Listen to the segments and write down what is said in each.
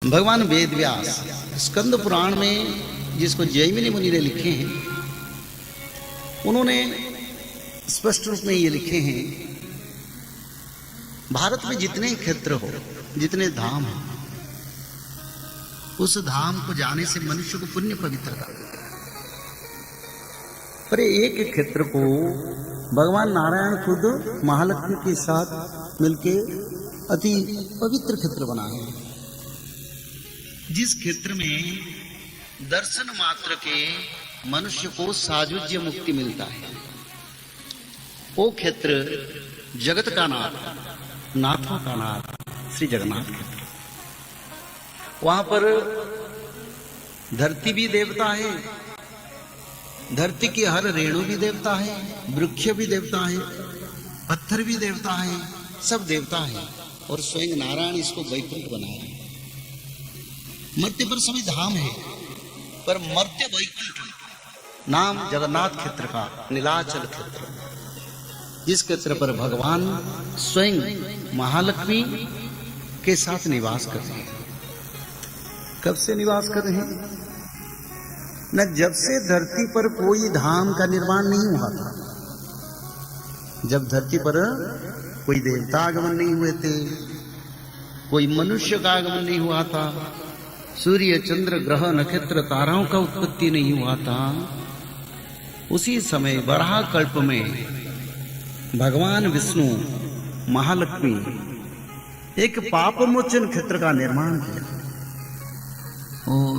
भगवान वेद व्यास स्कंद पुराण में, जिसको जैमिनी मुनि ने लिखे हैं, उन्होंने स्पष्ट रूप में ये लिखे हैं, भारत में जितने क्षेत्र हो, जितने धाम हो, उस धाम को जाने से मनुष्य को पुण्य पवित्रता, पर एक क्षेत्र को भगवान नारायण खुद महालक्ष्मी के साथ मिलके अति पवित्र क्षेत्र बनाए, जिस क्षेत्र में दर्शन मात्र के मनुष्य को सायुज्य मुक्ति मिलता है। वो क्षेत्र जगत का नाथ, नाथों का नाथ श्री जगन्नाथ क्षेत्र। वहां पर धरती भी देवता है, धरती की हर रेणु भी देवता है, वृक्ष भी देवता है, पत्थर भी देवता है, सब देवता है। और स्वयं नारायण इसको वैकुंठ बनाया है। मर्त्य पर सभी धाम है, पर मर्त्य वैकुंठ नाम जगन्नाथ क्षेत्र का नीलाचल क्षेत्र, जिस क्षेत्र पर भगवान स्वयं महालक्ष्मी के साथ निवास कर रहे हैं। कब से निवास कर रहे हैं? न जब से धरती पर कोई धाम का निर्माण नहीं हुआ था, जब धरती पर कोई देवता आगमन नहीं हुए थे, कोई मनुष्य का आगमन नहीं हुआ था, सूर्य चंद्र ग्रह नक्षत्र ताराओं का उत्पत्ति नहीं हुआ था, उसी समय वराह कल्प में भगवान विष्णु महालक्ष्मी एक पाप मोचन क्षेत्र का निर्माण किया। और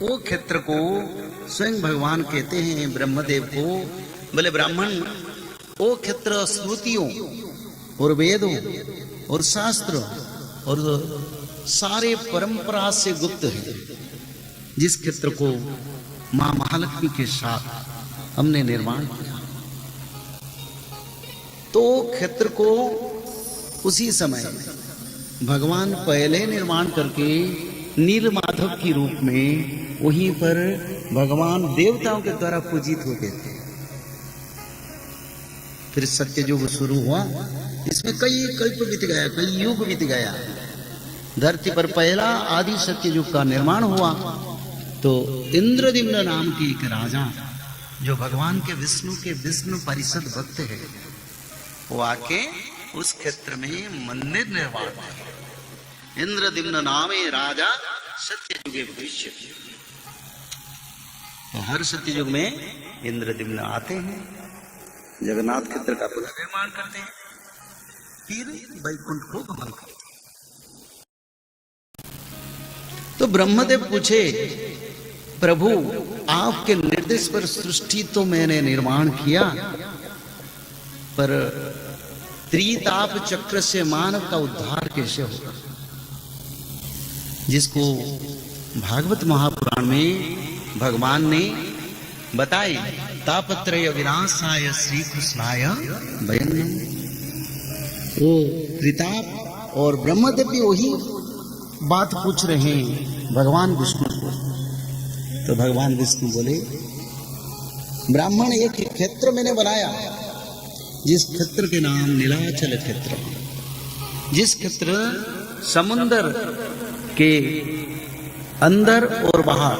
वो क्षेत्र को स्वयं भगवान कहते हैं ब्रह्मदेव को, बोले ब्राह्मण, वो क्षेत्र स्मृतियों और वेदों और शास्त्र और सारे परंपरा से गुप्त है, जिस क्षेत्र को मां महालक्ष्मी के साथ हमने निर्माण किया। तो क्षेत्र को उसी समय भगवान पहले निर्माण करके नील माधव की रूप में वहीं पर भगवान देवताओं के द्वारा पूजित होते थे। फिर सत्ययुग शुरू हुआ, इसमें कई कल्प बीत गया, कई युग बीत गया। धरती पर पहला आदि सत्ययुग का निर्माण हुआ तो इंद्रदिम्न नाम की एक राजा, जो भगवान के विष्णु परिषद भक्त है, वो आके उस क्षेत्र में मंदिर निर्माण किया। इंद्रदिम्न नामे राजा सत्ययुगे भविष्य। तो हर सत्ययुग में इंद्रदिम्न आते हैं, जगन्नाथ क्षेत्र का पुनर्निर्माण करते हैं, फिर वैकुंठ को गमन करते हैं। तो ब्रह्मदेव पूछे, प्रभु आपके निर्देश पर सृष्टि तो मैंने निर्माण किया, पर त्रिताप चक्र से मानव का उद्धार कैसे होगा? जिसको भागवत महापुराण में भगवान ने बताए, तापत्रय विनाशाय श्री कृष्णाय वयम्। वो त्रिताप और ब्रह्मदेव भी वही बात पूछ रहे हैं भगवान विष्णु को। तो भगवान विष्णु बोले, ब्राह्मण एक क्षेत्र मैंने बनाया, जिस क्षेत्र के नाम नीलाचल क्षेत्र, जिस क्षेत्र समुंदर के अंदर और बाहर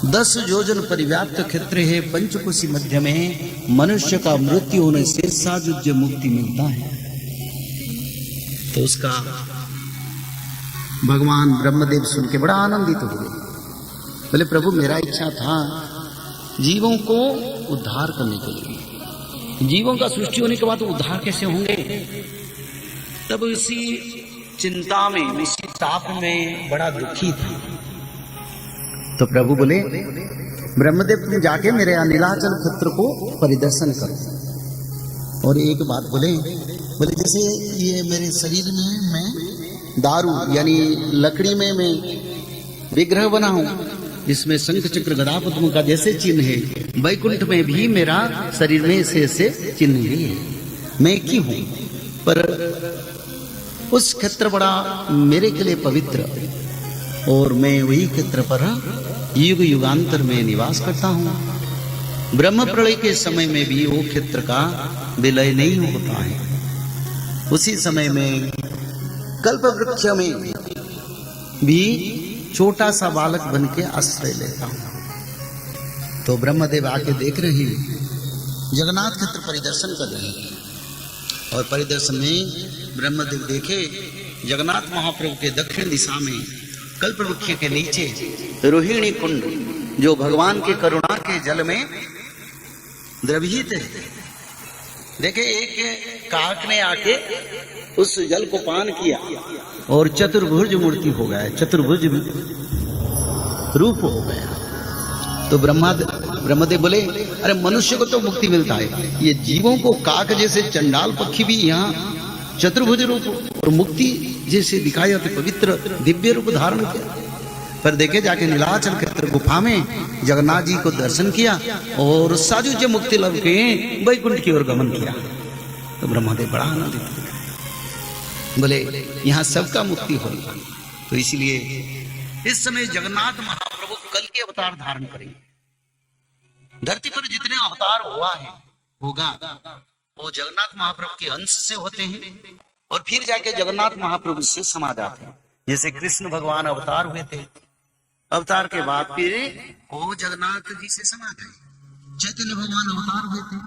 10 योजन परिव्याप्त क्षेत्र है। पंचकोशी मध्य में मनुष्य का मृत्यु होने से सायुज्य मुक्ति मिलता है। तो उसका भगवान ब्रह्मदेव सुन के बड़ा आनंदित हुए। बोले, प्रभु मेरा इच्छा था जीवों को उद्धार करने के लिए। जीवों का सृष्टि होने के बाद उद्धार कैसे होंगे? तब इसी चिंता में, इसी ताप में बड़ा दुखी था। तो प्रभु बोले, ब्रह्मदेव तुम जाके मेरे नीलाचल क्षेत्र को परिदर्शन करो। और एक बात बोले, जैसे ये मेरे शरीर में मैं दारू यानी लकड़ी में मैं विग्रह बनाऊं, जिसमें शंख चक्र गदा पद्म का जैसे चिन्ह है, वैकुंठ में भी मेरा शरीर में ऐसे चिन्ह भी है। मैं की हूं, पर उस क्षेत्र बड़ा मेरे के लिए पवित्र, और मैं वही क्षेत्र पर युग युगांतर में निवास करता हूं। ब्रह्म प्रलय के समय में भी वो क्षेत्र का विलय नहीं होता है। उसी समय में कल्प वृक्ष में भी छोटा सा बालक बन के आश्रय लेता हूं। तो ब्रह्मदेव आके देख रहे हैं, जगन्नाथ क्षेत्र परिदर्शन कर रहे हैं। और परिदर्शन में ब्रह्मदेव देखे जगन्नाथ महाप्रभु के दक्षिण दिशा में कल्प वृक्ष के नीचे रोहिणी कुंड, जो भगवान के करुणा के जल में द्रवित है। देखे एक काक ने आके उस जल को पान किया और चतुर्भुज मूर्ति हो गया, चतुर्भुज रूप हो गया। तो ब्रह्मदेव बोले, अरे मनुष्य को तो मुक्ति मिलता है, ये जीवों को काक जैसे चंडाल पक्षी भी यहाँ चतुर्भुज रूप और मुक्ति जैसे दिखाई होते पवित्र दिव्य रूप धारण किया। पर देखे जाके नीलाचल क्षेत्र गुफा में जगन्नाथ जी को दर्शन किया और साजुज्य मुक्ति लभ के वैकुंठ की ओर गमन किया। तो ब्रह्मदेव बड़ा आनंदित हुए, बोले यहाँ सबका मुक्ति होगा। तो इसलिए इस समय जगन्नाथ महाप्रभु कल के अवतार धारण करेंगे। धरती पर जितने अवतार हुआ है होगा वो जगन्नाथ महाप्रभु के अंश से होते हैं और फिर जाके जगन्नाथ महाप्रभु से समा जाते हैं। जैसे कृष्ण भगवान अवतार हुए थे, अवतार के बाद फिर वो जगन्नाथ जी से समा गए। चैतन्य भगवान अवतार हुए थे,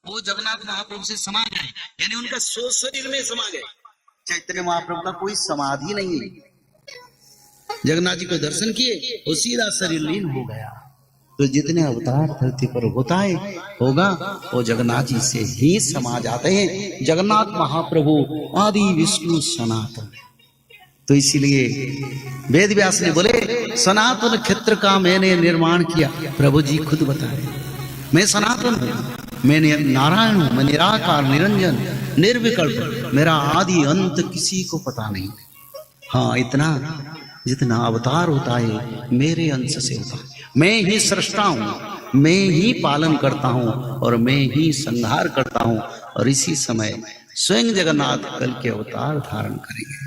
वो जगन्नाथ महाप्रभु से समा गए, यानी उनका सो शरीर में समा गए। चैतन्य महाप्रभु का कोई समाधि नहीं है, जगन्नाथ जी को दर्शन किए वो सीधा शरीर लीन हो गया। तो जितने अवतार धरती पर होता है होगा वो जगन्नाथ जी से ही समा जाते हैं। जगन्नाथ महाप्रभु आदि विष्णु सनातन। तो इसीलिए वेद व्यास ने बोले, सनातन क्षेत्र का मैंने निर्माण किया। प्रभु जी खुद बताए, मैं सनातन हूं, मैं नारायण हूं, मैं निराकार निरंजन निर्विकल्प, मेरा आदि अंत किसी को पता नहीं। हाँ, इतना जितना अवतार होता है मेरे अंश से होता है। मैं ही सृष्टा हूं, मैं ही पालन करता हूं और मैं ही संहार करता हूं। और इसी समय स्वयं जगन्नाथ कल के अवतार धारण करेंगे।